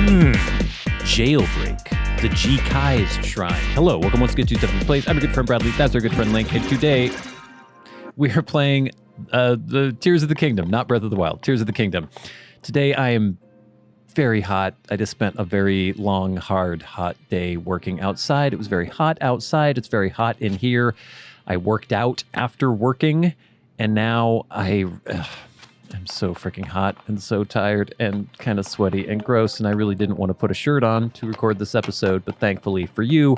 Jailbreak, the G Kai's Shrine. Hello, welcome once again to Stuff in Place. I'm your good friend Bradley, that's our good friend Link, and today we are playing the Tears of the Kingdom, not Breath of the Wild, Tears of the Kingdom. Today I am very hot. I just spent a very long, hard, hot day working outside. It was very hot outside. It's very hot in here. I worked out after working, and now I'm so freaking hot and so tired and kind of sweaty and gross, and I really didn't want to put a shirt on to record this episode, but thankfully for you,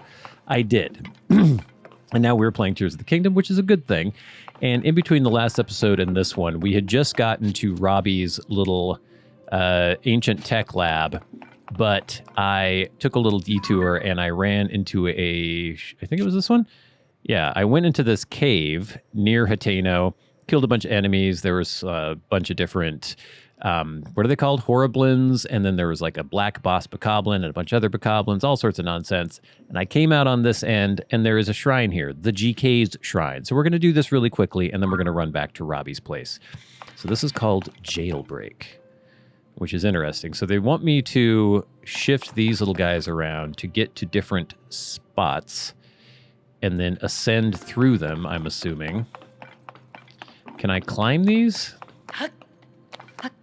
I did. And now we're playing Tears of the Kingdom, which is a good thing. And in between the last episode and this one, we had just gotten to Robbie's little Ancient Tech Lab, but I took a little detour and I ran into I think it was this one? Yeah, I went into this cave near Hateno, killed a bunch of enemies. There was a bunch of different, what are they called? Horriblins. And then there was like a black boss bokoblin and a bunch of other bokoblins, all sorts of nonsense. And I came out on this end and there is a shrine here, the GK's Shrine. So we're going to do this really quickly and then we're going to run back to Robbie's place. So this is called Jailbreak, which is interesting. So they want me to shift these little guys around to get to different spots and then ascend through them, I'm assuming. Can I climb these?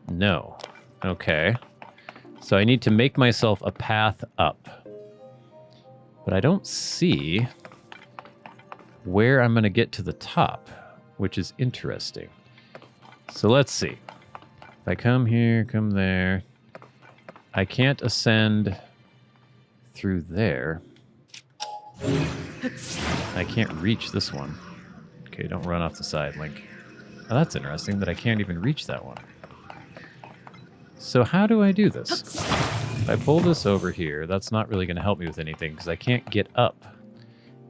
No. Okay. So I need to make myself a path up. But I don't see where I'm going to get to the top, which is interesting. So let's see. If I come here, come there. I can't ascend through there. I can't reach this one. Okay, don't run off the side, Link. Oh, that's interesting that I can't even reach that one. So how do I do this? If I pull this over here, that's not really going to help me with anything because I can't get up.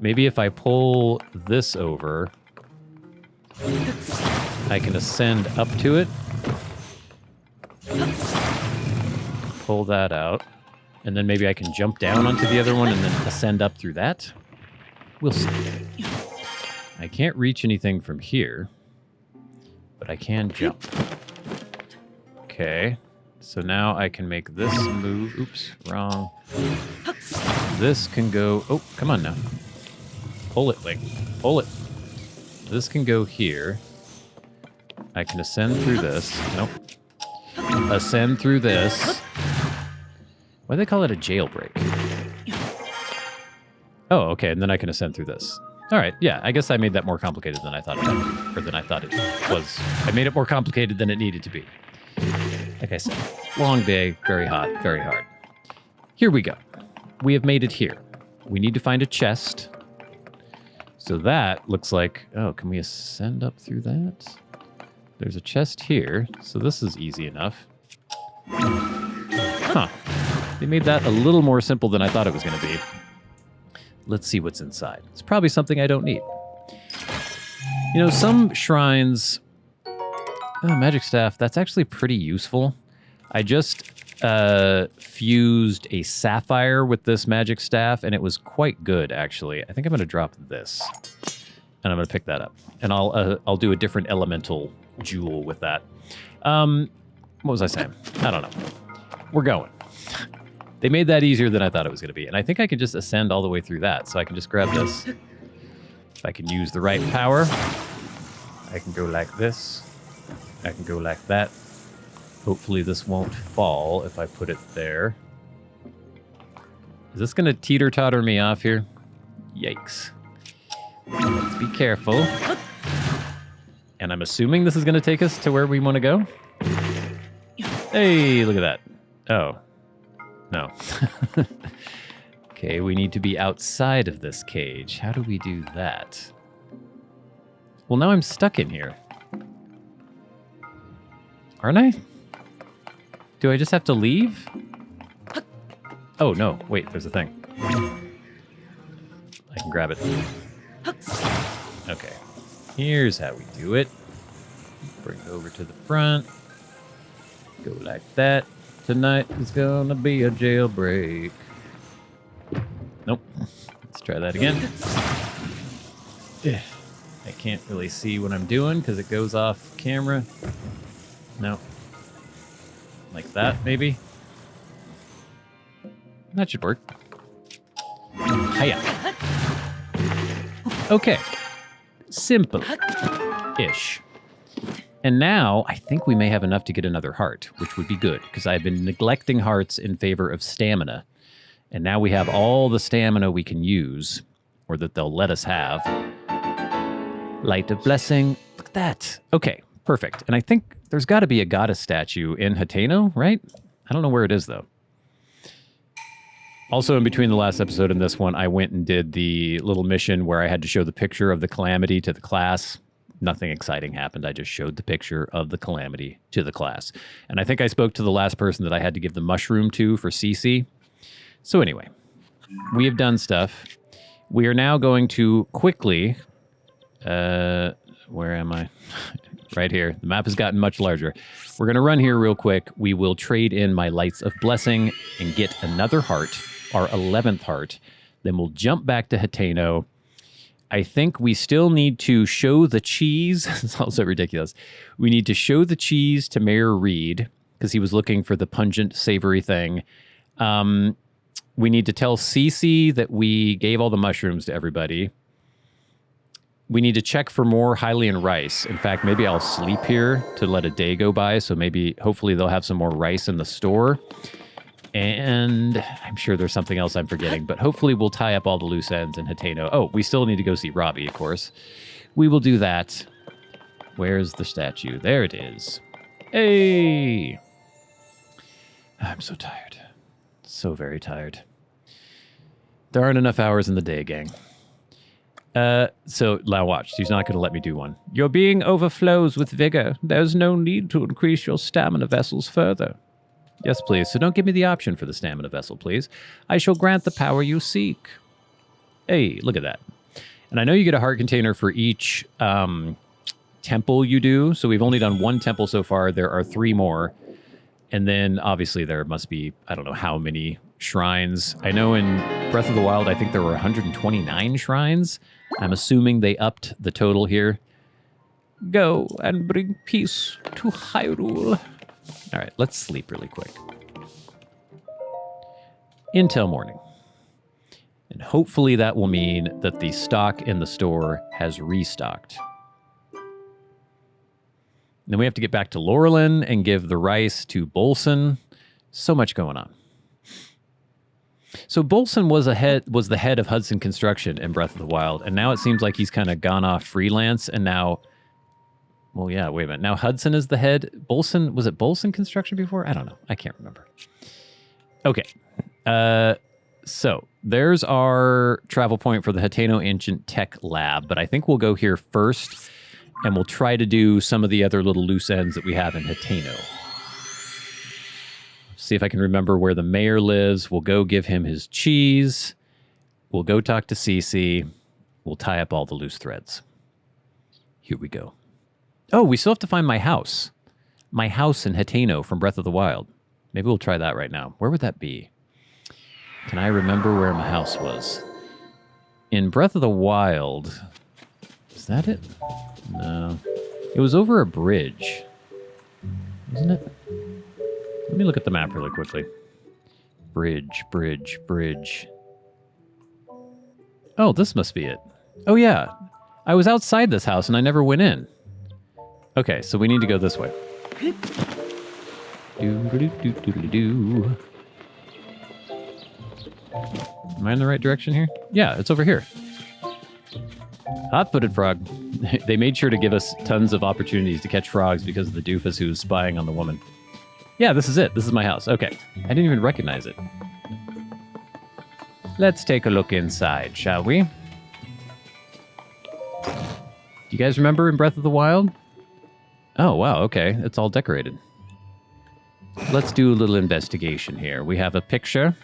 Maybe if I pull this over, I can ascend up to it. Pull that out. And then maybe I can jump down onto the other one and then ascend up through that. We'll see. I can't reach anything from here, but I can jump. Okay. So now I can make this move. Oops, wrong. This can go... Oh, come on now. Pull it, Link. Pull it. This can go here. I can ascend through this. Nope. Ascend through this. Why do they call it a jailbreak? Oh, okay, and then I can ascend through this. All right, yeah, I guess I made that more complicated than I thought it, or than I thought it was. I made it more complicated than it needed to be. Like I said, long day, very hot, very hard. Here we go. We have made it here. We need to find a chest. So that looks like, oh, can we ascend up through that? There's a chest here, so this is easy enough. Huh. They made that a little more simple than I thought it was going to be. Let's see what's inside. It's probably something I don't need. You know, some shrines... Oh, magic staff, that's actually pretty useful. I just fused a sapphire with this magic staff, and it was quite good, actually. I think I'm going to drop this, and I'm going to pick that up. And I'll do a different elemental jewel with that. What was I saying? I don't know. We're going. They made that easier than I thought it was going to be. And I think I can just ascend all the way through that. So I can just grab this. If I can use the right power, I can go like this. I can go like that. Hopefully this won't fall if I put it there. Is this going to teeter-totter me off here? Yikes. Let's be careful. And I'm assuming this is going to take us to where we want to go. Hey, look at that. Oh. No. Okay, we need to be outside of this cage. How do we do that? Well, now I'm stuck in here. Aren't I? Do I just have to leave? Oh, no. Wait, there's a thing. I can grab it. Okay. Here's how we do it. Bring it over to the front. Go like that. Tonight is gonna be a jailbreak. Nope. Let's try that again. I can't really see what I'm doing because it goes off camera. No. Like that, maybe? That should work. Hiya. Okay. Simple-ish. And now, I think we may have enough to get another heart, which would be good, because I've been neglecting hearts in favor of stamina. And now we have all the stamina we can use, or that they'll let us have. Light of Blessing. Look at that. Okay, perfect. And I think there's got to be a goddess statue in Hateno, right? I don't know where it is, though. Also, in between the last episode and this one, I went and did the little mission where I had to show the picture of the Calamity to the class. Nothing exciting happened. I just showed the picture of the Calamity to the class. And I think I spoke to the last person that I had to give the mushroom to for CC. So anyway, we have done stuff. We are now going to quickly... where am I? Right here. The map has gotten much larger. We're going to run here real quick. We will trade in my Lights of Blessing and get another heart, our 11th heart. Then we'll jump back to Hateno. I think we still need to show the cheese. It's also ridiculous. We need to show the cheese to Mayor Reed because he was looking for the pungent, savory thing. We need to tell Cece that we gave all the mushrooms to everybody. We need to check for more Hylian rice. In fact, maybe I'll sleep here to let a day go by. So maybe, hopefully, they'll have some more rice in the store. And I'm sure there's something else I'm forgetting. But hopefully, we'll tie up all the loose ends in Hateno. Oh, we still need to go see Robbie, of course. We will do that. Where's the statue? There it is. Hey! I'm so tired. So very tired. There aren't enough hours in the day, gang. So, now watch. She's not going to let me do one. Your being overflows with vigor. There's no need to increase your stamina vessels further. Yes, please. So don't give me the option for the stamina vessel, please. I shall grant the power you seek. Hey, look at that. And I know you get a heart container for each temple you do. So we've only done one temple so far. There are 3 more. And then, obviously, there must be, I don't know how many shrines. I know in Breath of the Wild, I think there were 129 shrines. I'm assuming they upped the total here. Go and bring peace to Hyrule. All right, let's sleep really quick. Until morning. And hopefully that will mean that the stock in the store has restocked. Then we have to get back to Lurelin and give the rice to Bolson. So much going on. So Bolson was the head of Hudson Construction in Breath of the Wild, and now it seems like he's kind of gone off freelance, and now... Well, yeah, wait a minute. Now Hudson is the head. Bolson... Was it Bolson Construction before? I don't know. I can't remember. Okay. So there's our travel point for the Hateno Ancient Tech Lab, but I think we'll go here first, and we'll try to do some of the other little loose ends that we have in Hateno. See if I can remember where the mayor lives. We'll go give him his cheese. We'll go talk to Cece. We'll tie up all the loose threads. Here we go. Oh, we still have to find my house. My house in Hateno from Breath of the Wild. Maybe we'll try that right now. Where would that be? Can I remember where my house was? In Breath of the Wild... Is that it? No. It was over a bridge. Isn't it? Let me look at the map really quickly. Bridge, bridge, bridge. Oh, this must be it. Oh, yeah. I was outside this house and I never went in. Okay, so we need to go this way. Do-do-do-do-do-do. Am I in the right direction here? Yeah, it's over here. Hot-footed frog. They made sure to give us tons of opportunities to catch frogs because of the doofus who was spying on the woman. Yeah, this is it. This is my house. Okay. I didn't even recognize it. Let's take a look inside, shall we? Do you guys remember in Breath of the Wild? Oh, wow. Okay. It's all decorated. Let's do a little investigation here. We have a picture.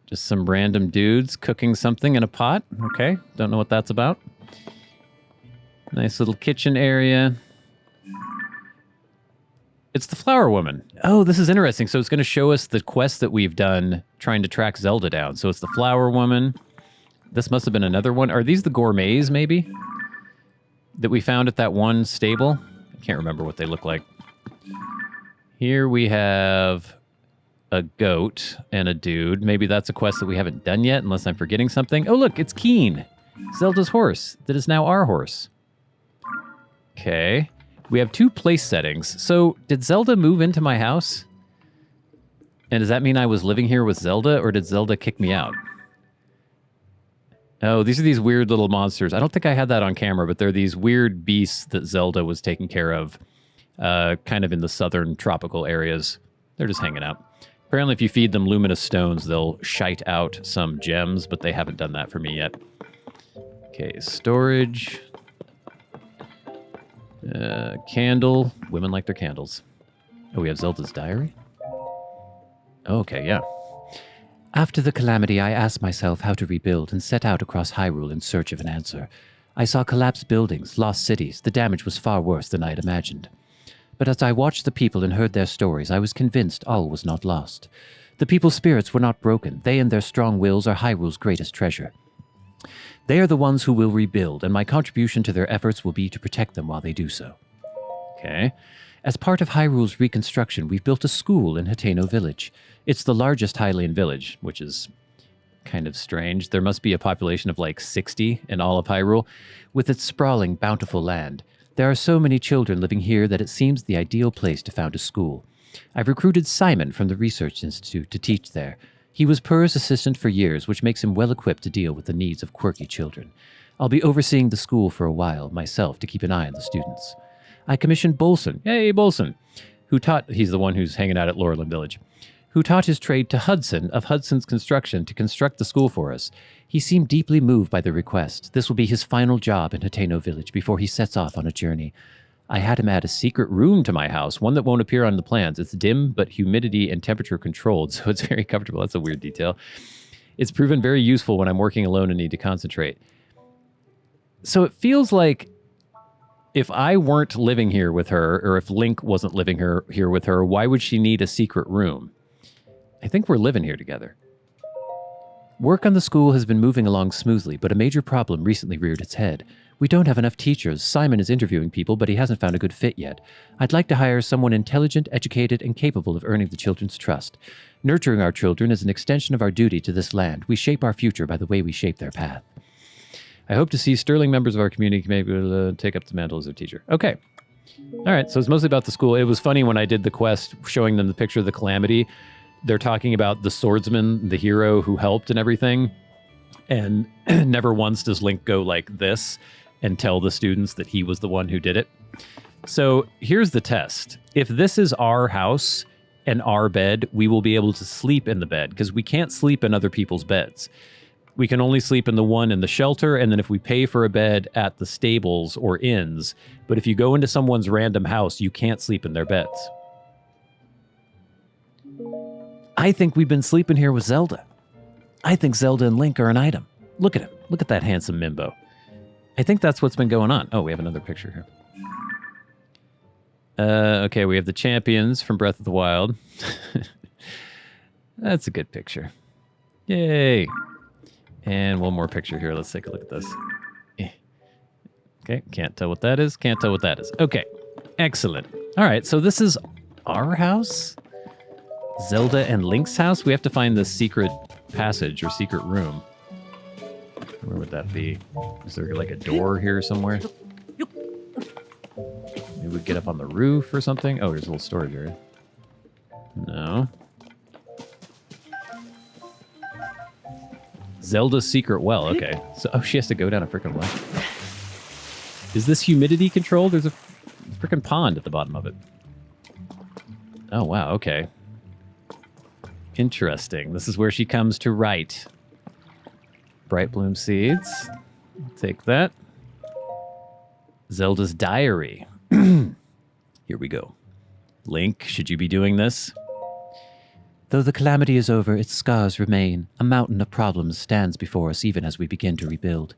Just some random dudes cooking something in a pot. Okay. Don't know what that's about. Nice little kitchen area. It's the Flower Woman. Oh, this is interesting. So it's going to show us the quest that we've done trying to track Zelda down. So it's the Flower Woman. This must have been another one. Are these the gourmets, maybe? That we found at that one stable? I can't remember what they look like. Here we have a goat and a dude. Maybe that's a quest that we haven't done yet, unless I'm forgetting something. Oh, look, it's Keen, Zelda's horse that is now our horse. Okay. We have 2 place settings. So did Zelda move into my house? And does that mean I was living here with Zelda, or did Zelda kick me out? Oh, these are these weird little monsters. I don't think I had that on camera, but they're these weird beasts that Zelda was taking care of, kind of in the southern tropical areas. They're just hanging out. Apparently, if you feed them luminous stones, they'll shite out some gems, but they haven't done that for me yet. Okay, storage. Candle. Women like their candles. Oh, we have Zelda's diary? Okay, yeah. After the calamity, I asked myself how to rebuild and set out across Hyrule in search of an answer. I saw collapsed buildings, lost cities. The damage was far worse than I had imagined. But as I watched the people and heard their stories, I was convinced all was not lost. The people's spirits were not broken. They and their strong wills are Hyrule's greatest treasure. They are the ones who will rebuild, and my contribution to their efforts will be to protect them while they do so. Okay. As part of Hyrule's reconstruction, we've built a school in Hateno Village. It's the largest Hylian village, which is kind of strange. There must be a population of like 60 in all of Hyrule. With its sprawling, bountiful land, there are so many children living here that it seems the ideal place to found a school. I've recruited Simon from the Research Institute to teach there. He was Purr's assistant for years, which makes him well-equipped to deal with the needs of quirky children. I'll be overseeing the school for a while, myself, to keep an eye on the students. I commissioned Bolson, hey Bolson, he's the one who's hanging out at Lurelin Village, who taught his trade to Hudson of Hudson's Construction to construct the school for us. He seemed deeply moved by the request. This will be his final job in Hateno Village before he sets off on a journey. I had him add a secret room to my house, one that won't appear on the plans. It's dim, but humidity and temperature controlled, so it's very comfortable. That's a weird detail. It's proven very useful when I'm working alone and need to concentrate. So it feels like if I weren't living here with her, or if Link wasn't living here with her, why would she need a secret room? I think we're living here together. Work on the school has been moving along smoothly, but a major problem recently reared its head. We don't have enough teachers. Simon is interviewing people, but he hasn't found a good fit yet. I'd like to hire someone intelligent, educated, and capable of earning the children's trust. Nurturing our children is an extension of our duty to this land. We shape our future by the way we shape their path. I hope to see sterling members of our community maybe take up the mantle as their teacher. Okay. All right, so it's mostly about the school. It was funny when I did the quest showing them the picture of the calamity. They're talking about the swordsman, the hero who helped and everything. And never once does Link go like this and tell the students that he was the one who did it. So here's the test. If this is our house and our bed, we will be able to sleep in the bed because we can't sleep in other people's beds. We can only sleep in the one in the shelter, and then if we pay for a bed at the stables or inns. But if you go into someone's random house, you can't sleep in their beds. I think we've been sleeping here with Zelda. I think Zelda and Link are an item. Look at him. Look at that handsome Mimbo. I think that's what's been going on. Oh, we have another picture here. Okay, we have the champions from Breath of the Wild. That's a good picture. Yay. And one more picture here. Let's take a look at this. Okay, can't tell what that is. Can't tell what that is. Okay, excellent. All right, so this is our house? Zelda and Link's house? We have to find the secret passage or secret room. Where would that be? Is there like a door here somewhere? Maybe we get up on the roof or something? Oh, there's a little storage area. No. Zelda's secret well. Okay. So, oh, she has to go down a freaking well. Is this humidity controlled? There's a freaking pond at the bottom of it. Oh, wow. Okay. Interesting. This is where she comes to write. Bright bloom seeds. Take that. Zelda's diary. Here we go. Link, should you be doing this? Though the calamity is over, its scars remain. A mountain of problems stands before us even as we begin to rebuild.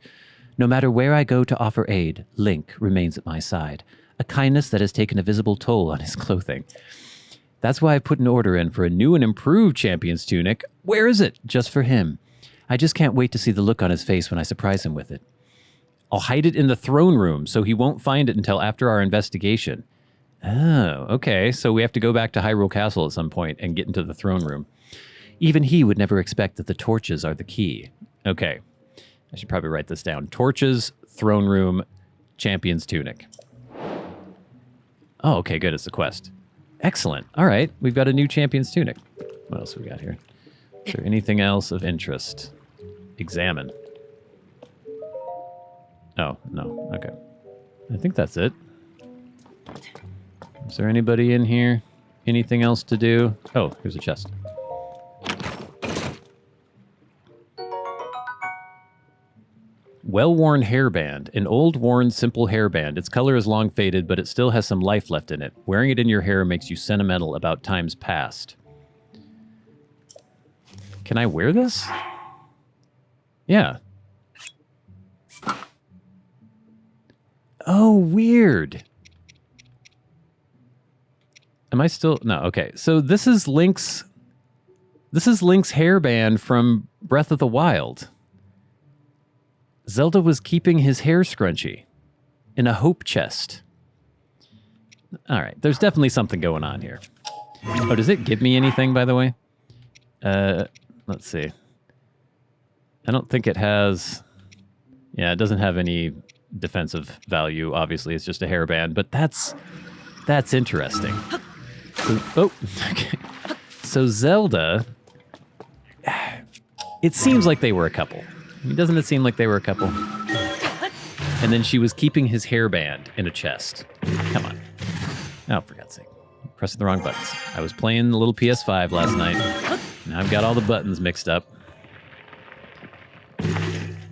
No matter where I go to offer aid, Link remains at my side. A kindness that has taken a visible toll on his clothing. That's why I put an order in for a new and improved champion's tunic. Where is it? Just for him. I just can't wait to see the look on his face when I surprise him with it. I'll hide it in the throne room so he won't find it until after our investigation. Oh, okay. So we have to go back to Hyrule Castle at some point and get into the throne room. Even he would never expect that the torches are the key. Okay. I should probably write this down. Torches, throne room, champion's tunic. Oh, okay, good. It's a quest. Excellent. All right. We've got a new champion's tunic. What else we got here? Is there anything else of interest? Examine. Oh, no. Okay. I think that's it. Is there anybody in here? Anything else to do? Oh, here's a chest. Well-worn hairband. An old, worn, simple hairband. Its color is long faded, but it still has some life left in it. Wearing it in your hair makes you sentimental about times past. Can I wear this? Yeah. Oh, weird. Am I still... No, okay. So this is Link's... This is Link's hairband from Breath of the Wild. Zelda was keeping his hair scrunchie in a hope chest. All right. There's definitely something going on here. Oh, does it give me anything, by the way? Let's see. I don't think it has... Yeah, it doesn't have any defensive value, obviously. It's just a hairband, but that's interesting. Oh, okay. So Zelda... It seems like they were a couple. I mean, doesn't it seem like they were a couple? And then she was keeping his hairband in a chest. Come on. Oh, for God's sake. I'm pressing the wrong buttons. I was playing the little PS5 last night. Now I've got all the buttons mixed up.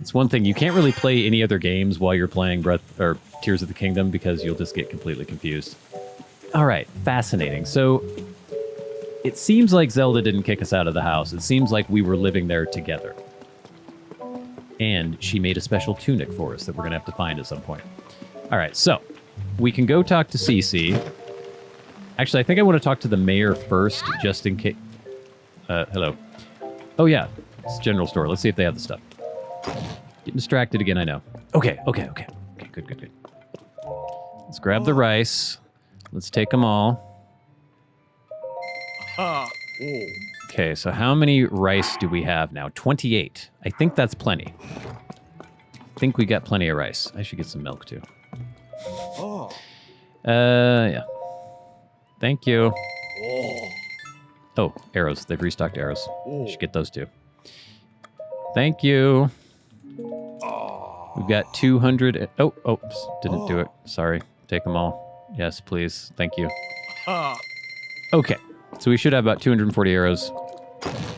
It's one thing. You can't really play any other games while you're playing Breath or Tears of the Kingdom because you'll just get completely confused. All right. Fascinating. So it seems like Zelda didn't kick us out of the house. It seems like we were living there together. And she made a special tunic for us that we're going to have to find at some point. All right, so we can go talk to Cece. Actually, I think I want to talk to the mayor first, just in case... hello. Oh, yeah. It's a general store. Let's see if they have the stuff. Getting distracted again, I know. Okay, good. Let's grab the rice. Let's take them all. Okay, so how many rice do we have now? 28. I think that's plenty. I think we got plenty of rice. I should get some milk, too. Yeah. Thank you. Oh, arrows. They've restocked arrows. Should get those, too. Thank you. We've got 200... Oh, oops. Didn't do it. Sorry. Take them all. Yes, please. Thank you. Okay. So we should have about 240 arrows.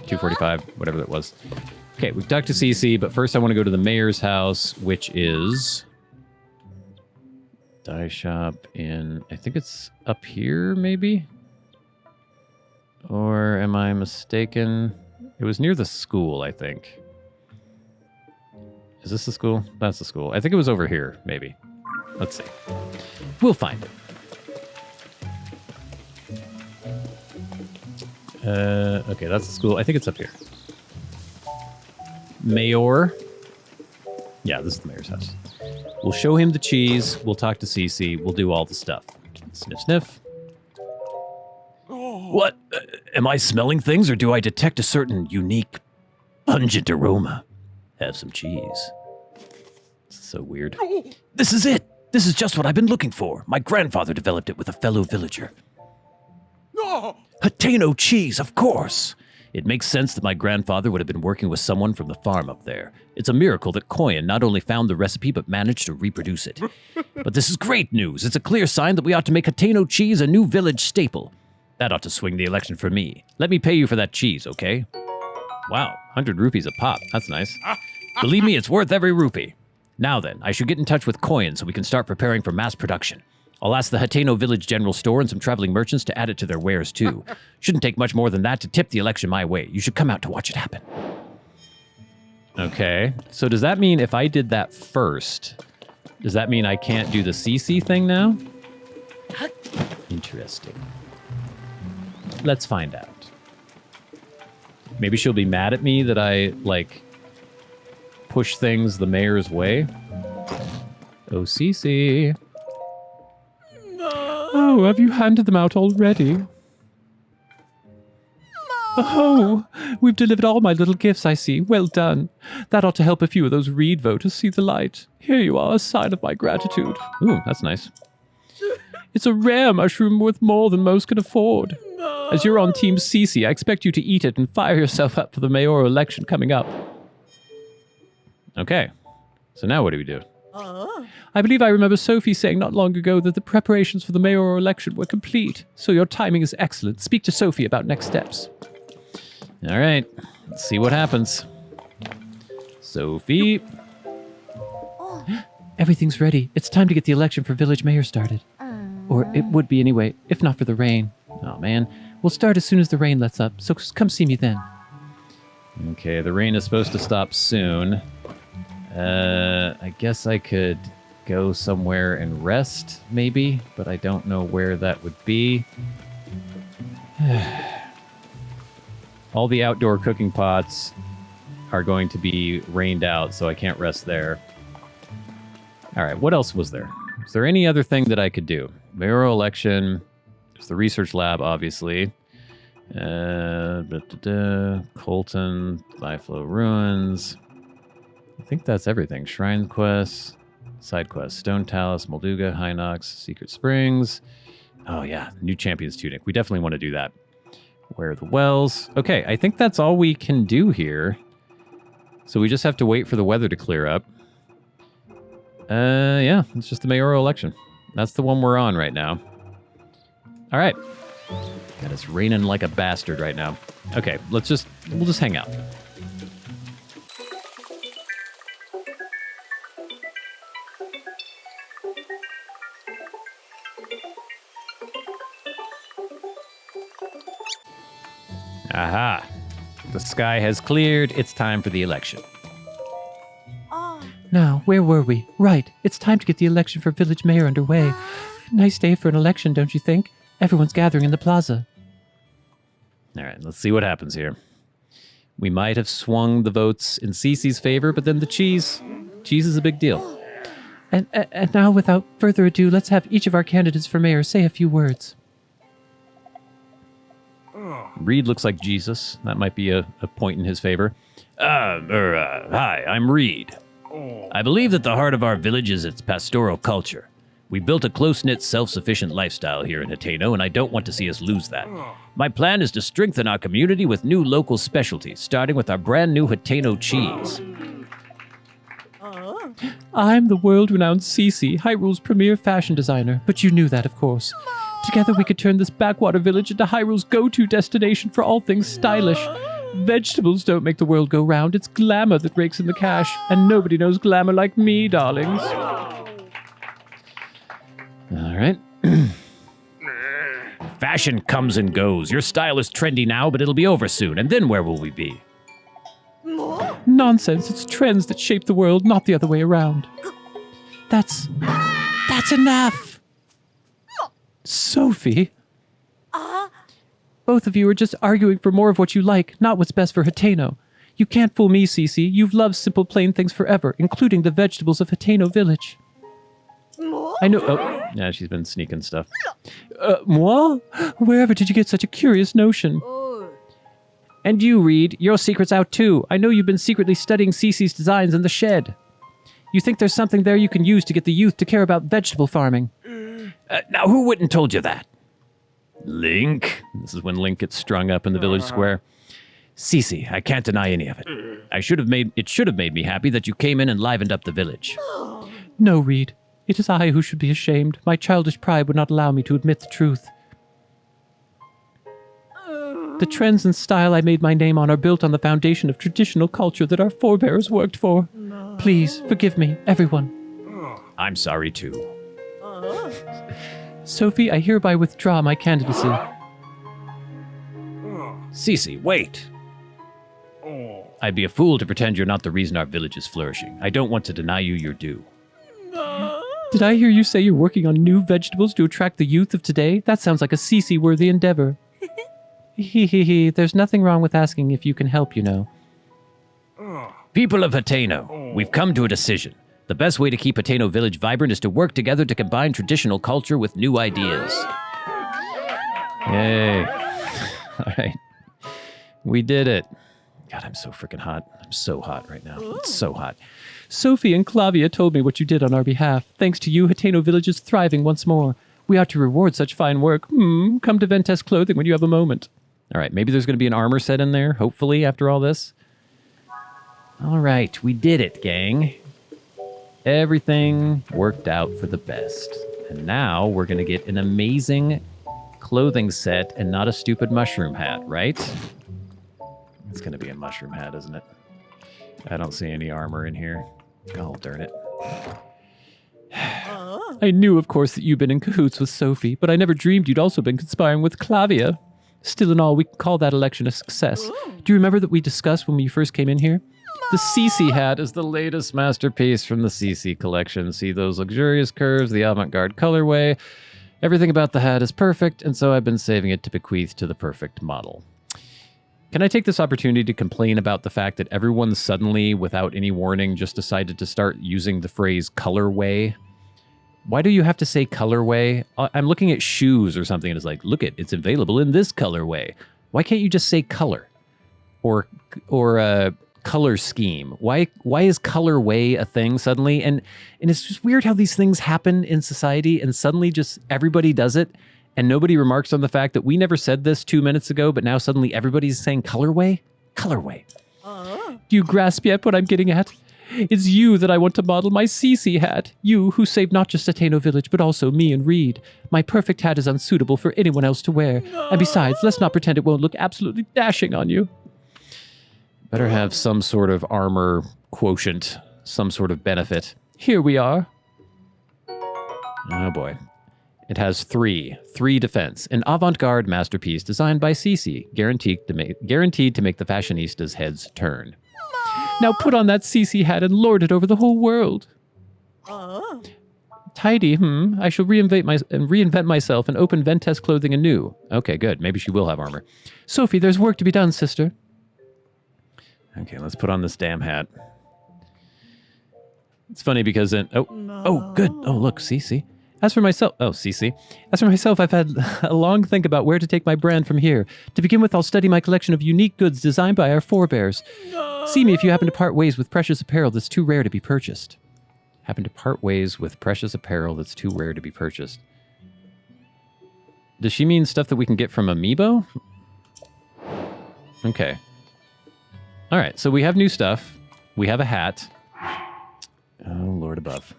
245, whatever that was. Okay, we've talked to Cece, but first I want to go to the mayor's house, which is... Dye shop in... I think it's up here, maybe? Or am I mistaken? It was near the school, I think. Is this the school? That's the school. I think it was over here, maybe. Let's see. We'll find it. Okay, that's the school. I think it's up here. Mayor. Yeah, this is the mayor's house. We'll show him the cheese. We'll talk to Cece. We'll do all the stuff. Sniff, sniff. What? Am I smelling things, or do I detect a certain unique, pungent aroma? Have some cheese. This is so weird. This is it. This is just what I've been looking for. My grandfather developed it with a fellow villager. Hateno cheese, of course. It makes sense that my grandfather would have been working with someone from the farm up there. It's a miracle that Koyan not only found the recipe, but managed to reproduce it. But this is great news. It's a clear sign that we ought to make Hateno cheese a new village staple. That ought to swing the election for me. Let me pay you for that cheese, okay? Wow, 100 rupees a pop. That's nice. Believe me, it's worth every rupee. Now then, I should get in touch with Koyan so we can start preparing for mass production. I'll ask the Hateno Village General Store and some traveling merchants to add it to their wares, too. Shouldn't take much more than that to tip the election my way. You should come out to watch it happen. Okay. So does that mean if I did that first, does that mean I can't do the CC thing now? Interesting. Let's find out. Maybe she'll be mad at me that I, like, push things the mayor's way. Oh, CC. Oh, Oh, have you handed them out already? Oh, we've delivered all my little gifts, I see. Well done. That ought to help a few of those Reed voters see the light. Here you are, a sign of my gratitude. Ooh, that's nice. It's a rare mushroom worth more than most can afford. As you're on Team Cece, I expect you to eat it and fire yourself up for the mayoral election coming up. Okay, so now what do we do? I believe I remember Sophie saying not long ago that the preparations for the mayoral election were complete, so your timing is excellent. Speak to Sophie about next steps. All right, let's see what happens. Sophie. Everything's ready. It's time to get the election for village mayor started. Or it would be anyway, if not for the rain. Oh man, we'll start as soon as the rain lets up, so come see me then. Okay, the rain is supposed to stop soon. I guess I could go somewhere and rest, maybe, but I don't know where that would be. All the outdoor cooking pots are going to be rained out, so I can't rest there. All right, what else was there? Is there any other thing that I could do? Mayoral election. There's the research lab, obviously. Colton, Liflow Ruins. I think that's everything. Shrine quests, side quests, Stone Talus, Molduga, Hinox, Secret Springs. Oh yeah, new Champion's Tunic. We definitely want to do that. Where are the wells? Okay, I think that's all we can do here. So we just have to wait for the weather to clear up. Yeah, it's just the mayoral election. That's the one we're on right now. All right. God, it's raining like a bastard right now. Okay, we'll just hang out. Aha. The sky has cleared. It's time for the election. Now, where were we? Right. It's time to get the election for village mayor underway. Nice day for an election, don't you think? Everyone's gathering in the plaza. All right, let's see what happens here. We might have swung the votes in Cece's favor, but then the cheese is a big deal. And now, without further ado, let's have each of our candidates for mayor say a few words. Reed looks like Jesus. That might be a point in his favor. Hi, I'm Reed. I believe that the heart of our village is its pastoral culture. We built a close-knit, self-sufficient lifestyle here in Hateno, and I don't want to see us lose that. My plan is to strengthen our community with new local specialties, starting with our brand-new Hateno cheese. I'm the world-renowned Cece, Hyrule's premier fashion designer, but you knew that, of course. Together we could turn this backwater village into Hyrule's go-to destination for all things stylish. Vegetables don't make the world go round. It's glamour that rakes in the cash. And nobody knows glamour like me, darlings. All right. Fashion comes and goes. Your style is trendy now, but it'll be over soon. And then where will we be? Nonsense. It's trends that shape the world, not the other way around. That's enough. Sophie. Both of you are just arguing for more of what you like, not what's best for Hateno. You can't fool me, Cece. You've loved simple, plain things forever, including the vegetables of Hateno Village. I know... Oh, yeah, she's been sneaking stuff. Moi? Wherever did you get such a curious notion? And you, Reed, your secret's out too. I know you've been secretly studying Cece's designs in the shed. You think there's something there you can use to get the youth to care about vegetable farming. Now, who wouldn't told you that? Link. This is when Link gets strung up in the village square. Cece, I can't deny any of it. It should have made me happy that you came in and livened up the village. No, Reed. It is I who should be ashamed. My childish pride would not allow me to admit the truth. The trends and style I made my name on are built on the foundation of traditional culture that our forebears worked for. Please, forgive me, everyone. I'm sorry, too. Sophie, I hereby withdraw my candidacy. Cece, wait. I'd be a fool to pretend you're not the reason our village is flourishing. I don't want to deny you your due. Did I hear you say you're working on new vegetables to attract the youth of today? That sounds like a Cece-worthy endeavor. Hee. There's nothing wrong with asking if you can help, you know. People of Hateno, we've come to a decision. The best way to keep Hateno Village vibrant is to work together to combine traditional culture with new ideas. Yay. All right. We did it. God, I'm so freaking hot. I'm so hot right now. It's so hot. Sophie and Clavia told me what you did on our behalf. Thanks to you, Hateno Village is thriving once more. We ought to reward such fine work. Come to Ventes Clothing when you have a moment. All right, maybe there's going to be an armor set in there, hopefully, after all this. All right, we did it, gang. Everything worked out for the best. And now we're going to get an amazing clothing set and not a stupid mushroom hat, right? It's going to be a mushroom hat, isn't it? I don't see any armor in here. Oh, darn it. I knew, of course, that you've been in cahoots with Sophie, but I never dreamed you'd also been conspiring with Clavia. Still in all, we can call that election a success. Do you remember that we discussed when we first came in here? The CC hat is the latest masterpiece from the CC collection. See those luxurious curves, the avant-garde colorway. Everything about the hat is perfect, and so I've been saving it to bequeath to the perfect model. Can I take this opportunity to complain about the fact that everyone suddenly, without any warning, just decided to start using the phrase colorway? Why do you have to say colorway? I'm looking at shoes or something and it's like, look it's available in this colorway. Why can't you just say color? Or color scheme? Why is colorway a thing suddenly? And it's just weird how these things happen in society and suddenly just everybody does it. And nobody remarks on the fact that we never said this 2 minutes ago, but now suddenly everybody's saying colorway? Colorway. Do you grasp yet what I'm getting at? It's you that I want to model my CC hat. You who saved not just Hateno Village, but also me and Reed. My perfect hat is unsuitable for anyone else to wear. No. And besides, let's not pretend it won't look absolutely dashing on you. Better have some sort of armor quotient, some sort of benefit. Here we are. Oh boy. It has three defense. An avant-garde masterpiece designed by CC, guaranteed to make the fashionistas' heads turn. Now put on that CC hat and lord it over the whole world. Tidy, I shall reinvent myself and open Ventes Clothing anew. Okay, good. Maybe she will have armor. Sophie, there's work to be done, sister. Okay, let's put on this damn hat. It's funny because then... Oh, good. Oh, look, CC. As for myself, I've had a long think about where to take my brand from here. To begin with, I'll study my collection of unique goods designed by our forebears. No. See me if you happen to part ways with precious apparel that's too rare to be purchased. Happen to part ways with precious apparel that's too rare to be purchased. Does she mean stuff that we can get from Amiibo? Okay. All right, so we have new stuff. We have a hat. Oh, Lord above.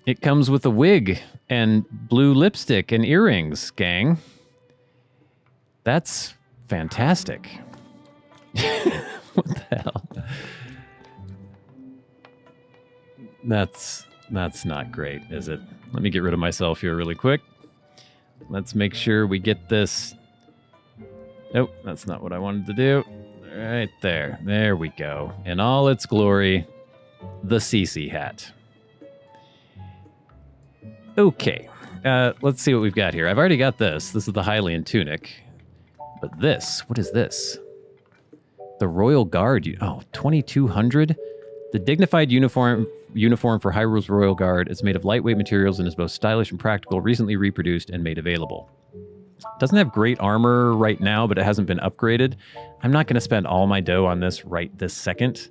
It comes with a wig and blue lipstick and earrings, gang. That's fantastic. What the hell? That's not great, is it? Let me get rid of myself here really quick. Let's make sure we get this. Nope, that's not what I wanted to do. Right there. There we go. In all its glory, the CC hat. Okay, let's see what we've got here. I've already got this. This is the Hylian tunic. But this, what is this? The Royal Guard. Oh, 2200? The dignified uniform for Hyrule's Royal Guard is made of lightweight materials and is both stylish and practical, recently reproduced and made available. Doesn't have great armor right now, but it hasn't been upgraded. I'm not going to spend all my dough on this right this second.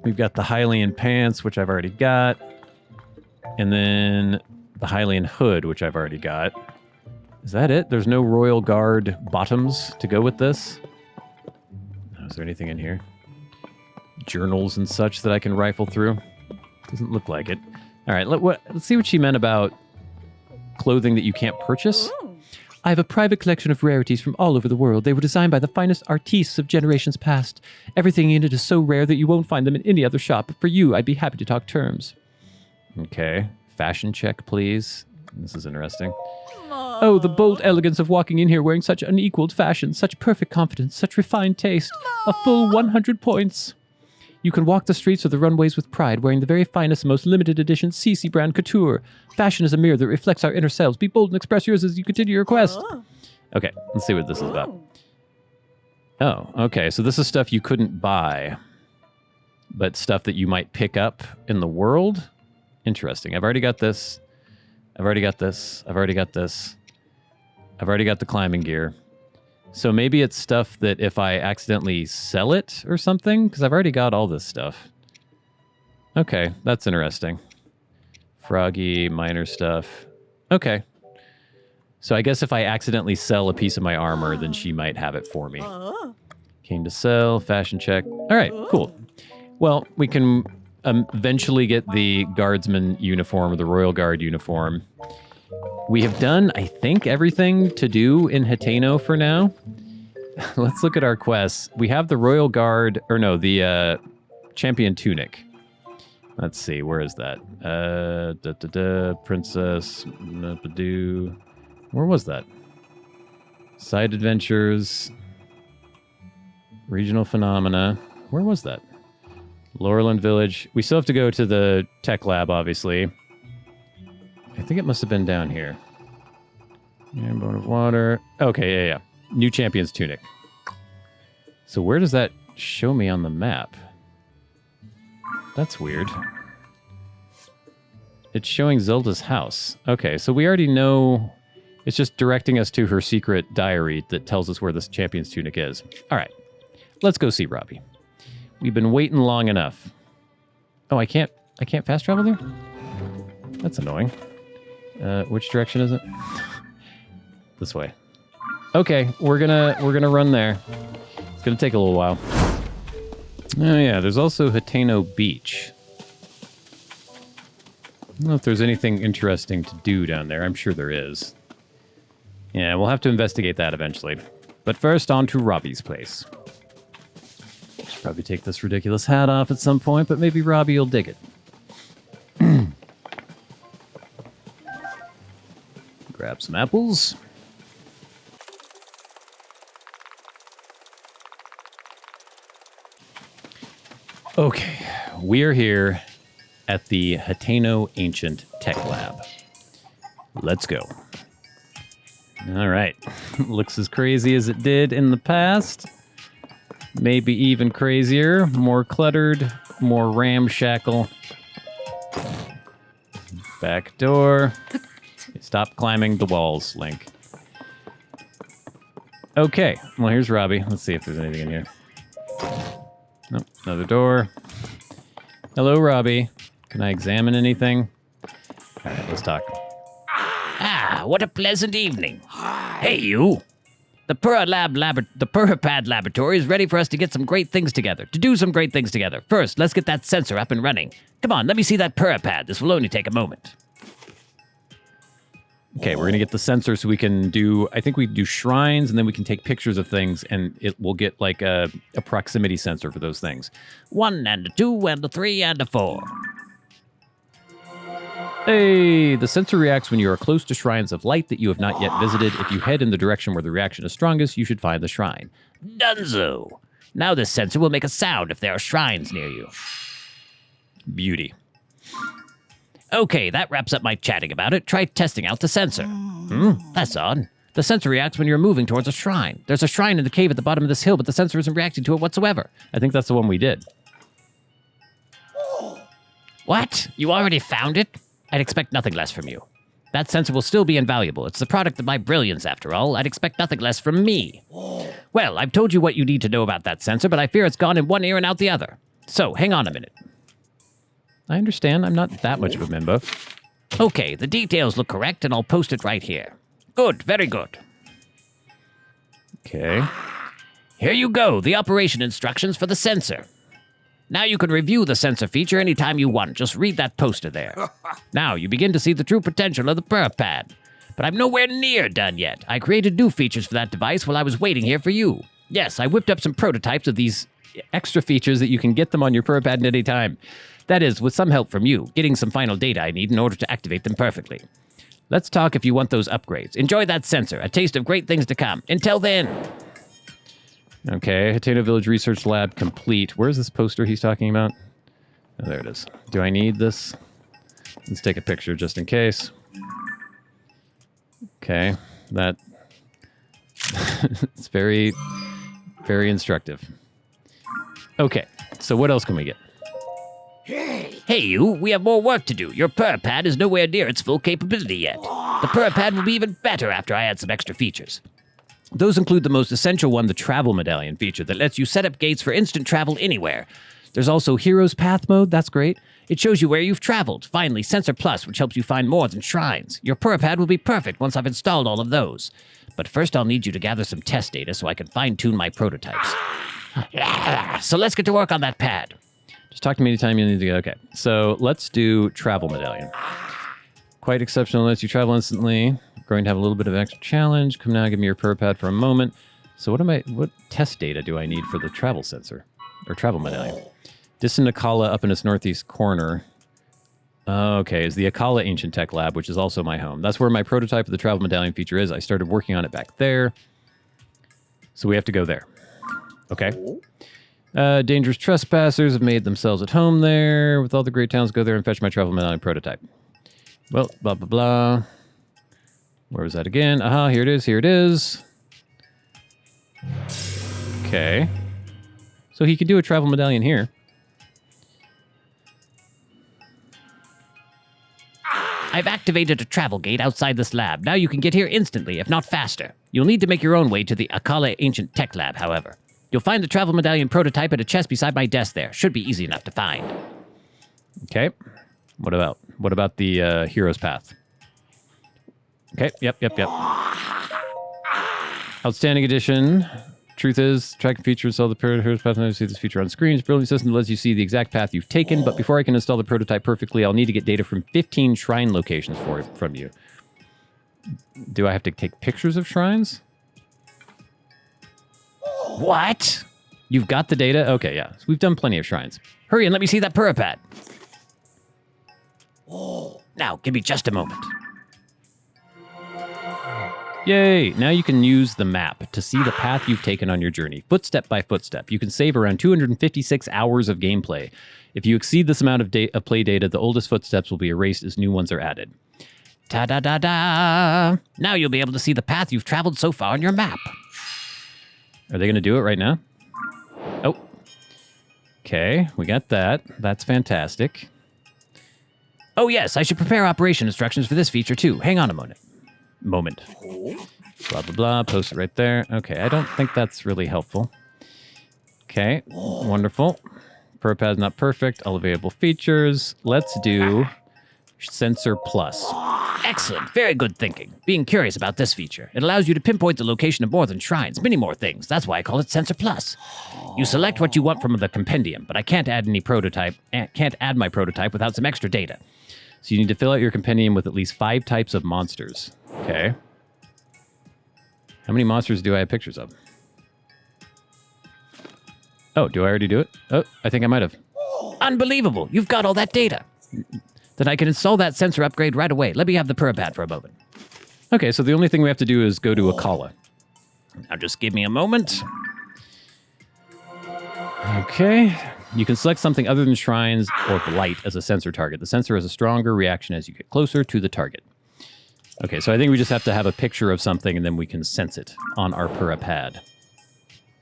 We've got the Hylian pants, which I've already got. And then the Hylian hood, which I've already got. Is that it? There's no Royal Guard bottoms to go with this? Is there anything in here? Journals and such that I can rifle through? Doesn't look like it. All right, let's see what she meant about clothing that you can't purchase. Ooh. I have a private collection of rarities from all over the world. They were designed by the finest artistes of generations past. Everything in it is so rare that you won't find them in any other shop. But for you, I'd be happy to talk terms. Okay. Fashion check, please. This is interesting. Oh, the bold elegance of walking in here wearing such unequaled fashion, such perfect confidence, such refined taste. A full 100 points. You can walk the streets or the runways with pride, wearing the very finest, most limited edition CC brand couture. Fashion is a mirror that reflects our inner selves. Be bold and express yours as you continue your quest. Okay, let's see what this is about. Oh, okay, so this is stuff you couldn't buy, but stuff that you might pick up in the world. Interesting. I've already got this. I've already got this. I've already got this. I've already got the climbing gear. So maybe it's stuff that if I accidentally sell it or something, because I've already got all this stuff. Okay, that's interesting. Froggy, minor stuff. Okay. So I guess if I accidentally sell a piece of my armor, then she might have it for me. Came to sell, fashion check. All right, cool. Well, we can eventually get the guardsman uniform or the royal guard uniform. We have done, I think, everything to do in Hateno for now. Let's look at our quests. We have the royal guard, or no, the champion tunic. Let's see, where is that? Princess Badoo. Where was that? Side adventures. Regional phenomena. Where was that? Lurelin Village. We still have to go to the tech lab, obviously. I think it must have been down here. And bone of water. Okay, yeah. New champion's tunic. So where does that show me on the map? That's weird. It's showing Zelda's house. Okay, so we already know. It's just directing us to her secret diary that tells us where this champion's tunic is. All right, let's go see Robbie. We've been waiting long enough. Oh, I can't fast travel there? That's annoying. Which direction is it? This way. Okay, we're gonna run there. It's gonna take a little while. Oh yeah, there's also Hateno Beach. I don't know if there's anything interesting to do down there. I'm sure there is. Yeah, we'll have to investigate that eventually. But first, on to Robbie's place. Should probably take this ridiculous hat off at some point, but maybe Robbie will dig it. Grab some apples. Okay, we're here at the Hateno Ancient Tech Lab. Let's go. All right. Looks as crazy as it did in the past. Maybe even crazier. More cluttered. More ramshackle. Back door. Stop climbing the walls, Link. Okay. Well, here's Robbie. Let's see if there's anything in here. Nope. Another door. Hello, Robbie. Can I examine anything? All right, let's talk. Ah, what a pleasant evening. Hey, you. The Purapad Laboratory is ready for us to get some great things together. To do some great things together. First, let's get that sensor up and running. Come on, let me see that Purapad. This will only take a moment. Okay, we're going to get the sensor so we can do, I think we do shrines, and then we can take pictures of things, and it will get like a proximity sensor for those things. 1 and a 2 and a 3 and a 4. Hey, the sensor reacts when you are close to shrines of light that you have not yet visited. If you head in the direction where the reaction is strongest, you should find the shrine. Dunzo. Now this sensor will make a sound if there are shrines near you. Beauty. Okay, that wraps up my chatting about it. Try testing out the sensor. That's odd. The sensor reacts when you're moving towards a shrine. There's a shrine in the cave at the bottom of this hill, but the sensor isn't reacting to it whatsoever. I think that's the one we did. What? You already found it? I'd expect nothing less from you. That sensor will still be invaluable. It's the product of my brilliance, after all. I'd expect nothing less from me. Well, I've told you what you need to know about that sensor, but I fear it's gone in one ear and out the other. So, hang on a minute. I understand. I'm not that much of a member. Okay, the details look correct, and I'll post it right here. Good, very good. Okay. Here you go, the operation instructions for the sensor. Now you can review the sensor feature anytime you want. Just read that poster there. Now you begin to see the true potential of the Purapad. But I'm nowhere near done yet. I created new features for that device while I was waiting here for you. Yes, I whipped up some prototypes of these extra features that you can get them on your Purapad at any time. That is, with some help from you, getting some final data I need in order to activate them perfectly. Let's talk if you want those upgrades. Enjoy that sensor, a taste of great things to come. Until then. Okay, Hateno Village Research Lab complete. Where's this poster he's talking about? Oh, there it is. Do I need this? Let's take a picture just in case. Okay, that... it's very, very instructive. Okay, so what else can we get? Hey, Hey you, we have more work to do. Your pad is nowhere near its full capability yet. The pad will be even better after I add some extra features. Those include the most essential one, the travel medallion feature that lets you set up gates for instant travel anywhere. There's also Hero's Path mode, that's great. It shows you where you've traveled. Finally, Sensor Plus, which helps you find more than shrines. Your pad will be perfect once I've installed all of those. But first I'll need you to gather some test data so I can fine-tune my prototypes. So let's get to work on that pad. Just talk to me anytime you need to go. Okay, so let's do travel medallion. Quite exceptional, lets you travel instantly. Going to have a little bit of an extra challenge. Come now, give me your pad for a moment. So what test data do I need for the travel sensor? Or travel medallion? Distant Akala up in its northeast corner. Okay, is the Akala Ancient Tech Lab, which is also my home. That's where my prototype of the travel medallion feature is. I started working on it back there. So we have to go there. Okay. Dangerous trespassers have made themselves at home there. With all the great towns, go there and fetch my travel medallion prototype. Well, blah, blah, blah. Where was that again? Aha, here it is, here it is. Okay. So he could do a travel medallion here. I've activated a travel gate outside this lab. Now you can get here instantly, if not faster. You'll need to make your own way to the Akala Ancient Tech Lab, however. You'll find the travel medallion prototype at a chest beside my desk there. Should be easy enough to find. Okay. What about the Hero's Path? Okay, yep. Outstanding addition. Truth is, tracking features, all the Hero's Path, and I see this feature on screen. It's a brilliant system that lets you see the exact path you've taken, but before I can install the prototype perfectly, I'll need to get data from 15 shrine locations from you. Do I have to take pictures of shrines? What? You've got the data? Okay, yeah. So we've done plenty of shrines. Hurry and let me see that pad. Now, give me just a moment. Yay! Now you can use the map to see the path you've taken on your journey, footstep by footstep. You can save around 256 hours of gameplay. If you exceed this amount of play data, the oldest footsteps will be erased as new ones are added. Ta-da-da-da! Now you'll be able to see the path you've traveled so far on your map. Are they going to do it right now? Oh. Okay, we got that. That's fantastic. Oh yes, I should prepare operation instructions for this feature too. Hang on a moment. Blah, blah, blah. Post it right there. Okay, I don't think that's really helpful. Okay, wonderful. Pad's not perfect. All available features. Let's do Sensor Plus. Excellent. Very good thinking. Being curious about this feature. It allows you to pinpoint the location of more than shrines, many more things. That's why I call it Sensor Plus. You select what you want from the compendium, but I can't add my prototype without some extra data. So you need to fill out your compendium with at least 5 types of monsters. Okay. How many monsters do I have pictures of? Oh, do I already do it? Oh, I think I might have. Unbelievable. You've got all that data. Then I can install that sensor upgrade right away. Let me have the pad for a moment. Okay, so the only thing we have to do is go to Akala. Now just give me a moment. Okay. You can select something other than shrines or the light as a sensor target. The sensor has a stronger reaction as you get closer to the target. Okay, so I think we just have to have a picture of something and then we can sense it on our pad.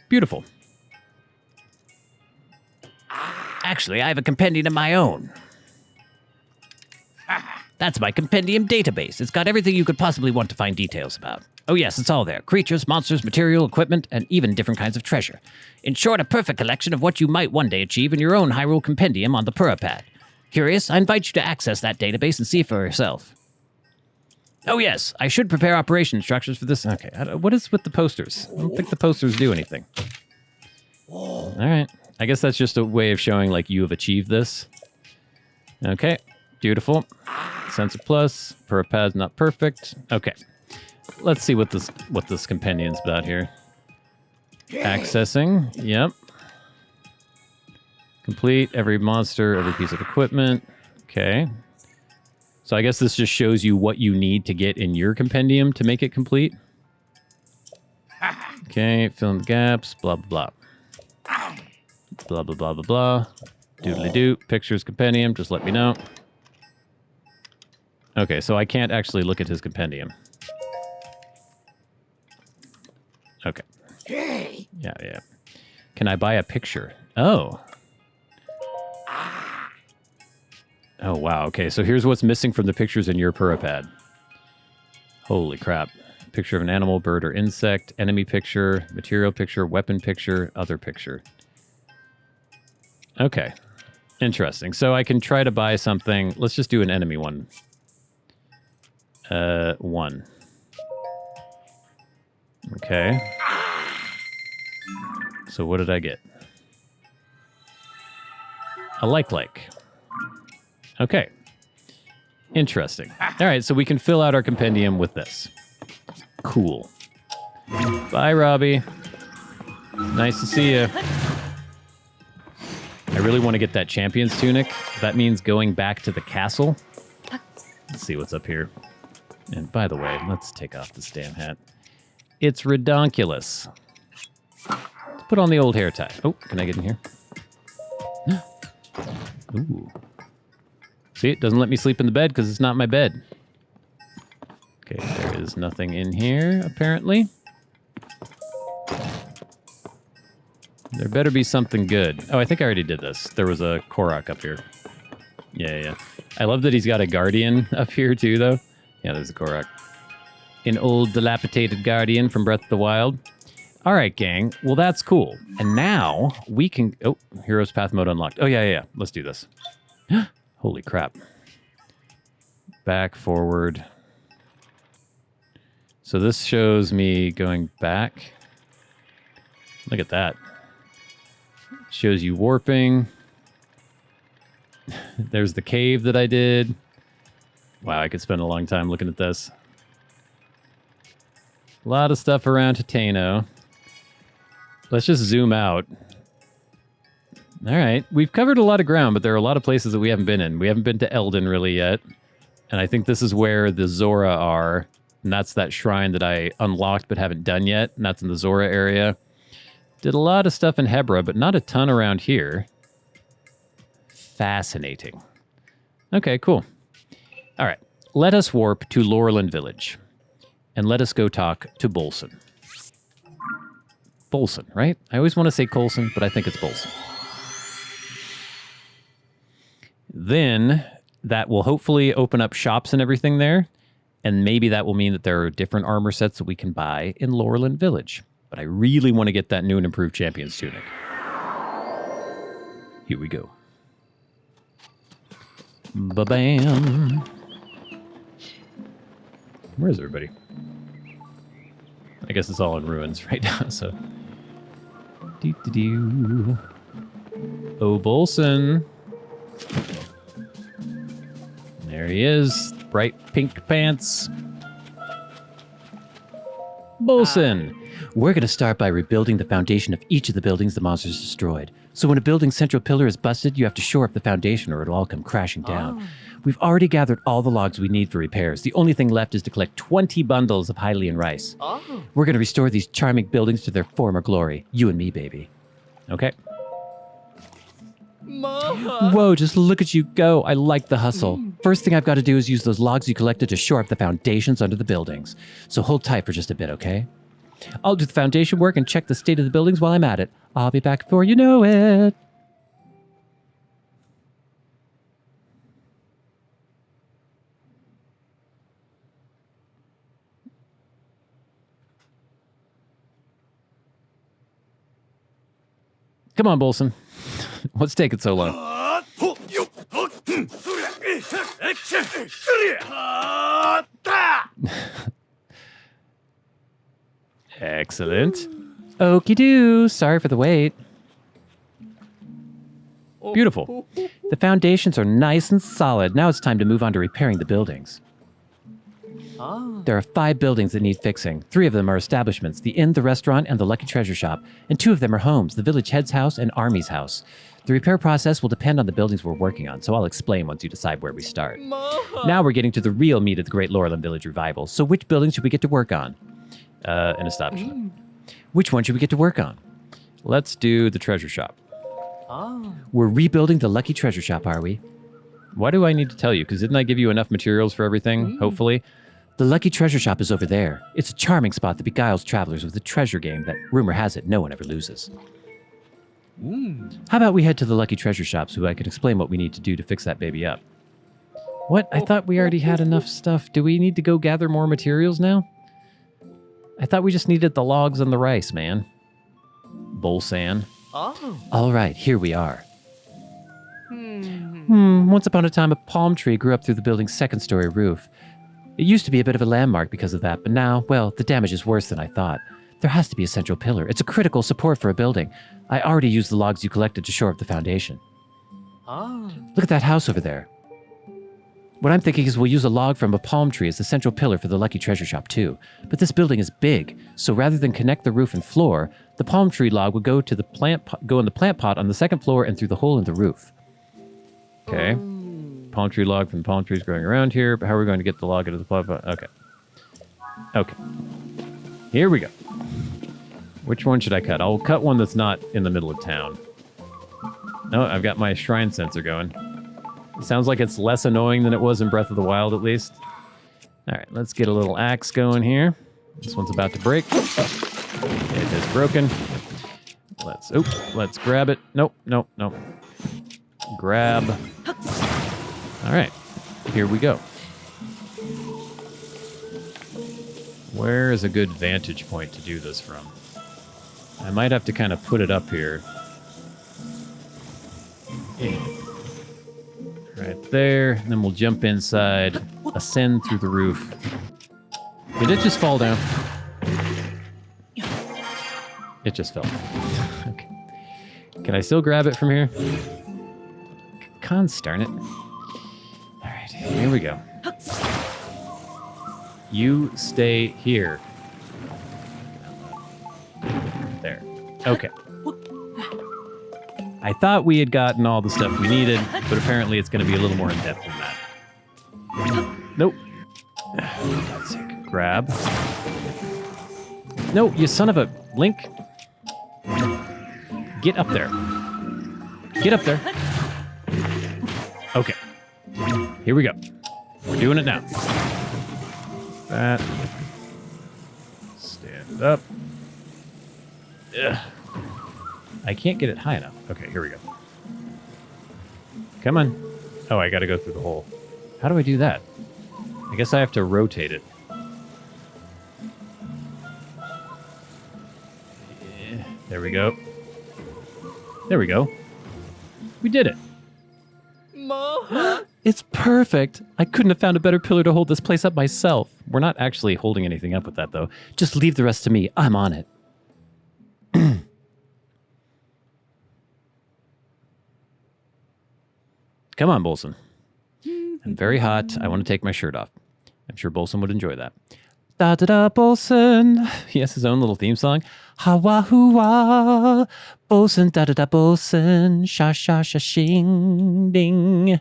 Beautiful. Actually, I have a compendium of my own. That's my compendium database. It's got everything you could possibly want to find details about. Oh yes, it's all there. Creatures, monsters, material, equipment, and even different kinds of treasure. In short, a perfect collection of what you might one day achieve in your own Hyrule compendium on the pad. Curious? I invite you to access that database and see for yourself. Oh yes, I should prepare operation instructions for this. Okay, what is with the posters? I don't think the posters do anything. All right. I guess that's just a way of showing, like, you have achieved this. Okay, beautiful. Sensor Plus, pad's not perfect. Okay, let's see what this compendium's about here. Accessing, yep. Complete every monster, every piece of equipment. Okay. So I guess this just shows you what you need to get in your compendium to make it complete. Okay, fill in the gaps, blah, blah, blah. Blah, blah, blah, blah, blah. Doodly-doo. Pictures compendium. Just let me know. Okay, so I can't actually look at his compendium. Okay. Yeah. Can I buy a picture? Oh. Oh, wow. Okay, so here's what's missing from the pictures in your pad. Holy crap. Picture of an animal, bird, or insect, enemy picture, material picture, weapon picture, other picture. Okay. Interesting. So I can try to buy something. Let's just do an enemy one. 1. Okay. So what did I get? A like. Okay. Interesting. All right, so we can fill out our compendium with this. Cool. Bye, Robbie. Nice to see you. I really want to get that champion's tunic. That means going back to the castle. Let's see what's up here. And by the way, let's take off this damn hat. It's redonkulous. Let's put on the old hair tie. Oh, can I get in here? Ooh. See, it doesn't let me sleep in the bed because it's not my bed. Okay, there is nothing in here, apparently. There better be something good. Oh, I think I already did this. There was a Korok up here. Yeah. I love that he's got a guardian up here, too, though. Yeah, there's a Korok. An old dilapidated guardian from Breath of the Wild. All right, gang. Well, that's cool. And now we can... Oh, Heroes Path mode unlocked. Oh, yeah. Let's do this. Holy crap. Back, forward. So this shows me going back. Look at that. Shows you warping. There's the cave that I did. Wow, I could spend a long time looking at this. A lot of stuff around Hateno. Let's just zoom out. All right, we've covered a lot of ground, but there are a lot of places that we haven't been in. We haven't been to Eldin really yet. And I think this is where the Zora are. And that's that shrine that I unlocked but haven't done yet. And that's in the Zora area. Did a lot of stuff in Hebra, but not a ton around here. Fascinating. Okay, cool. All right, let us warp to Lurelin Village. And let us go talk to Bolson. Bolson, right? I always want to say Colson, but I think it's Bolson. Then that will hopefully open up shops and everything there. And maybe that will mean that there are different armor sets that we can buy in Lurelin Village. But I really want to get that new and improved champion's tunic. Here we go. Ba-bam. Where is everybody? I guess it's all in ruins right now, so... Doo-doo-doo. Oh, Bolson. There he is. Bright pink pants. Bolson. We're going to start by rebuilding the foundation of each of the buildings the monsters destroyed. So when a building's central pillar is busted, you have to shore up the foundation or it'll all come crashing down. We've already gathered all the logs we need for repairs. The only thing left is to collect 20 bundles of Hylian rice. We're going to restore these charming buildings to their former glory. You and me, baby. Okay. Whoa, just look at you go. I like the hustle. First thing I've got to do is use those logs you collected to shore up the foundations under the buildings. So hold tight for just a bit, okay? I'll do the foundation work and check the state of the buildings while I'm at it. I'll be back before you know it. Come on, Bolson. What's taking so long? Excellent. Okie doo. Sorry for the wait. Beautiful. The foundations are nice and solid. Now it's time to move on to repairing the buildings. There are 5 buildings that need fixing. 3 of them are establishments, the inn, the restaurant, and the Lucky Treasure Shop. And 2 of them are homes, the village head's house and Army's house. The repair process will depend on the buildings we're working on, so I'll explain once you decide where we start. Now we're getting to the real meat of the Great Lurelin Village revival. So which building should we get to work on? An establishment. Which one should we get to work on? Let's do the treasure shop. We're rebuilding the Lucky Treasure Shop, are we? Why do I need to tell you? Because didn't I give you enough materials for everything, hopefully? The Lucky Treasure Shop is over there. It's a charming spot that beguiles travelers with a treasure game that, rumor has it, no one ever loses. How about we head to the Lucky Treasure Shop so I can explain what we need to do to fix that baby up? What? I thought we already had enough stuff. Do we need to go gather more materials now? I thought we just needed the logs and the rice, man. Bolson. Oh. All right, here we are. Once upon a time, a palm tree grew up through the building's second-story roof. It used to be a bit of a landmark because of that, but now, well, the damage is worse than I thought. There has to be a central pillar. It's a critical support for a building. I already used the logs you collected to shore up the foundation. Oh. Look at that house over there. What I'm thinking is we'll use a log from a palm tree as the central pillar for the Lucky Treasure Shop too. But this building is big, so rather than connect the roof and floor, the palm tree log would go to the go in the plant pot on the second floor and through the hole in the roof. Okay. Palm tree log from the palm trees growing around here. But how are we going to get the log into the plant pot? Okay. Okay. Here we go. Which one should I cut? I'll cut one that's not in the middle of town. No, I've got my shrine sensor going. It sounds like it's less annoying than it was in Breath of the Wild, at least. All right, let's get a little axe going here. This one's about to break. It is broken. Let's grab it. Nope. Grab. All right, here we go. Where is a good vantage point to do this from? I might have to kind of put it up here. Right there, and then we'll jump inside, ascend through the roof. Did it just fall down? It just fell. Okay. Can I still grab it from here? Darn it. All right, here we go. You stay here. There. Okay. I thought we had gotten all the stuff we needed, but apparently it's going to be a little more in-depth than that. Nope. For God's sake. Grab. No, you son of a... Link. Get up there. Get up there. Okay. Here we go. We're doing it now. That. Stand up. Ugh. I can't get it high enough. Okay, here we go. Come on. Oh, I gotta go through the hole. How do I do that? I guess I have to rotate it. Yeah, there we go. There we go. We did it. It's perfect. I couldn't have found a better pillar to hold this place up myself. We're not actually holding anything up with that, though. Just leave the rest to me. I'm on it. Come on, Bolson. I'm very hot. I want to take my shirt off. I'm sure Bolson would enjoy that. Da-da-da, Bolson. He has his own little theme song. Ha-wah-hoo-wah. Bolson, da-da-da, Bolson. Sha-sha-sha-shing-ding.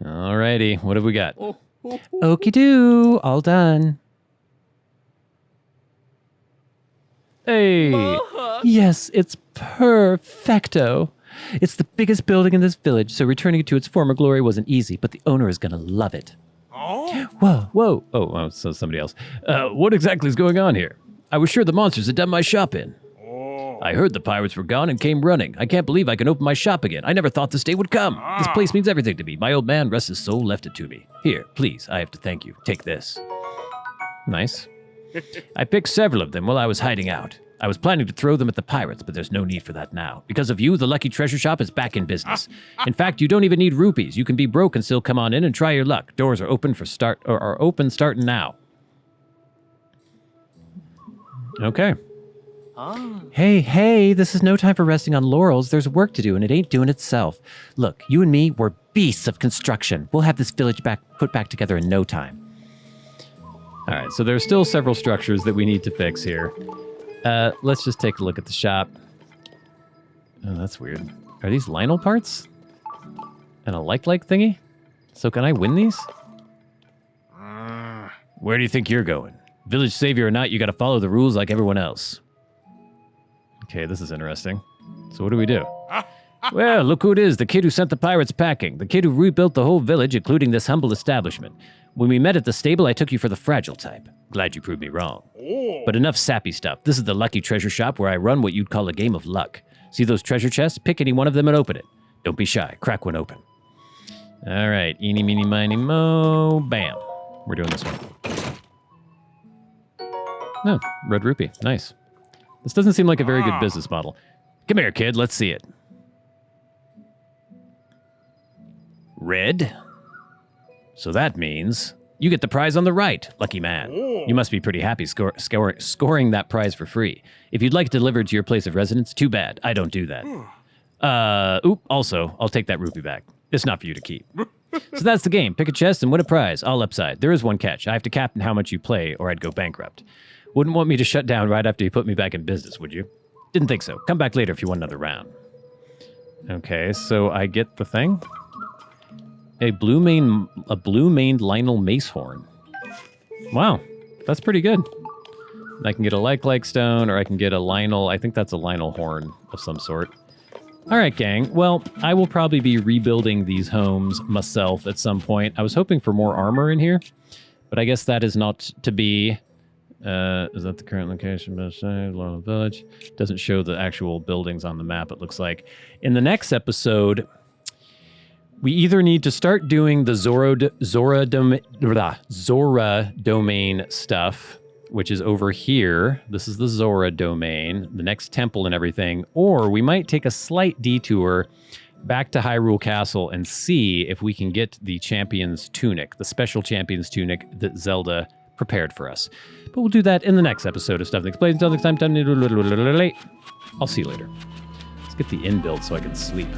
Alrighty, what have we got? Okie-doo, all done. Hey, yes, it's perfecto. It's the biggest building in this village, so returning it to its former glory wasn't easy, but the owner is gonna love it. Whoa. Oh, so somebody else. What exactly is going on here? I was sure the monsters had done my shop in. I heard the pirates were gone and came running. I can't believe I can open my shop again. I never thought this day would come. This place means everything to me. My old man, rest his soul, left it to me. Here, please, I have to thank you. Take this. Nice. I picked several of them while I was hiding out. I was planning to throw them at the pirates, but there's no need for that now. Because of you, the Lucky Treasure Shop is back in business. In fact, you don't even need rupees. You can be broke and still come on in and try your luck. Doors are open starting now. Okay. Hey, this is no time for resting on laurels. There's work to do, and it ain't doing itself. Look, you and me, we're beasts of construction. We'll have this village put back together in no time. All right, so there's still several structures that we need to fix here. Let's just take a look at the shop. Oh, that's weird. Are these Lionel parts? And a like thingy? So can I win these? Where do you think you're going? Village savior or not, you gotta follow the rules like everyone else. Okay, this is interesting. So what do we do? Well, look who it is, the kid who sent the pirates packing, the kid who rebuilt the whole village, including this humble establishment. When we met at the stable, I took you for the fragile type. Glad you proved me wrong. But enough sappy stuff. This is the lucky treasure shop where I run what you'd call a game of luck. See those treasure chests? Pick any one of them and open it. Don't be shy. Crack one open. All right. Eeny, meeny, miny, mo. Bam. We're doing this one. Oh, red rupee. Nice. This doesn't seem like a very good business model. Come here, kid. Let's see it. Red? So that means you get the prize on the right, lucky man. You must be pretty happy scoring that prize for free. If you'd like it delivered to your place of residence, too bad. I don't do that. Also, I'll take that rupee back. It's not for you to keep. So that's the game. Pick a chest and win a prize, all upside. There is one catch. I have to cap how much you play or I'd go bankrupt. Wouldn't want me to shut down right after you put me back in business, would you? Didn't think so. Come back later if you want another round. Okay, so I get the thing. A blue-maned Lionel mace horn. Wow, that's pretty good. I can get a like stone, or I can get a Lionel. I think that's a Lionel horn of some sort. All right, gang. Well, I will probably be rebuilding these homes myself at some point. I was hoping for more armor in here, but I guess that is not to be. Is that the current location? Lurelin Village. Doesn't show the actual buildings on the map, it looks like. In the next episode, we either need to start doing the Zora domain stuff, which is over here. This is the Zora domain, the next temple and everything. Or we might take a slight detour back to Hyrule Castle and see if we can get the Champion's Tunic, the special Champion's Tunic that Zelda prepared for us. But we'll do that in the next episode of Stuff That Explains. Until next time, I'll see you later. Let's get the inn built so I can sleep.